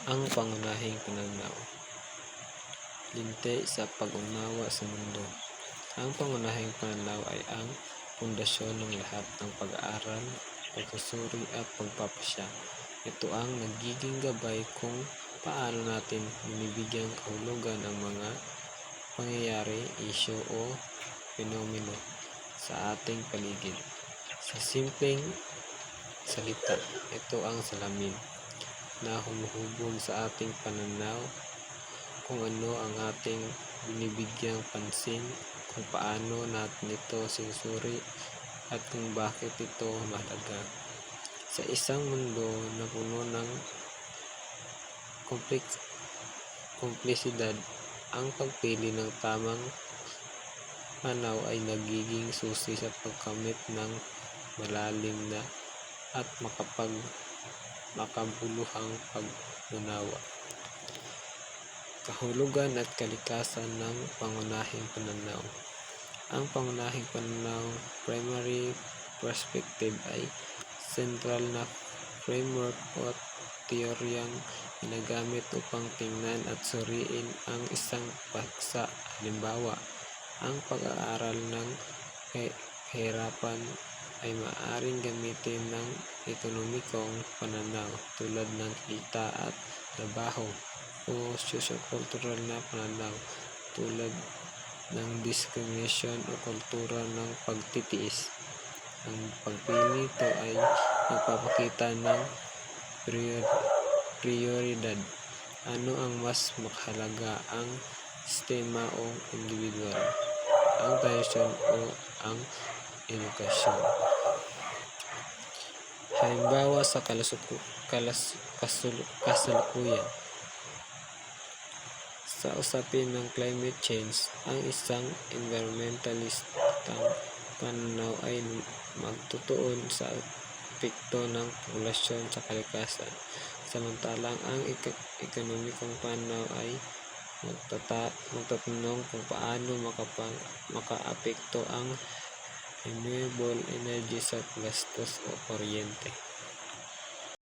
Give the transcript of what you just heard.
Ang pangunahing pananaw. Linte sa pag-unawa sa mundo. Ang pangunahing pananaw ay ang pundasyon ng lahat ng pag-aaral, pagsusuri at pagpapasya. Ito ang nagiging gabay kung paano natin binibigyang kahulugan ang mga pangyayari, isyu o fenomeno sa ating paligid. Sa simpleng salita, ito ang salamin na humuhubog sa ating pananaw kung ano ang ating binibigyang pansin, kung paano natin ito sinusuri at kung bakit ito mahalaga. Sa isang mundo na puno ng komplisidad, ang pagpili ng tamang pananaw ay nagiging susi sa pagkamit ng malalim na at makabuluhang pag-unawa. Kahulugan at kalikasan ng pangunahing pananaw. Ang pangunahing pananaw, primary perspective, ay sentral na framework o teoryang ginagamit upang tingnan at suriin ang isang paksa. Halimbawa, ang pag-aaral ng kahirapan ay maaaring gamitin ng ekonomikong pananaw tulad ng kita at trabaho, o socio-cultural na pananaw tulad ng discrimination o kultura ng pagtitiis. Ang pagpili nito ay nagpapakita ng prioridad. Ano ang mas mahalaga, ang sistema o individual, ang tradisyon o ang edukasyon. Halimbawa sa kasalukuyan. Sa usapin ng climate change, ang isang environmentalistang pananaw ay magtutuon sa epekto ng populasyon sa kalikasan, samantalang ang ekonomikong pananaw ay magtatanong kung paano makaapekto ang renewable energy sa gastos o kuryente.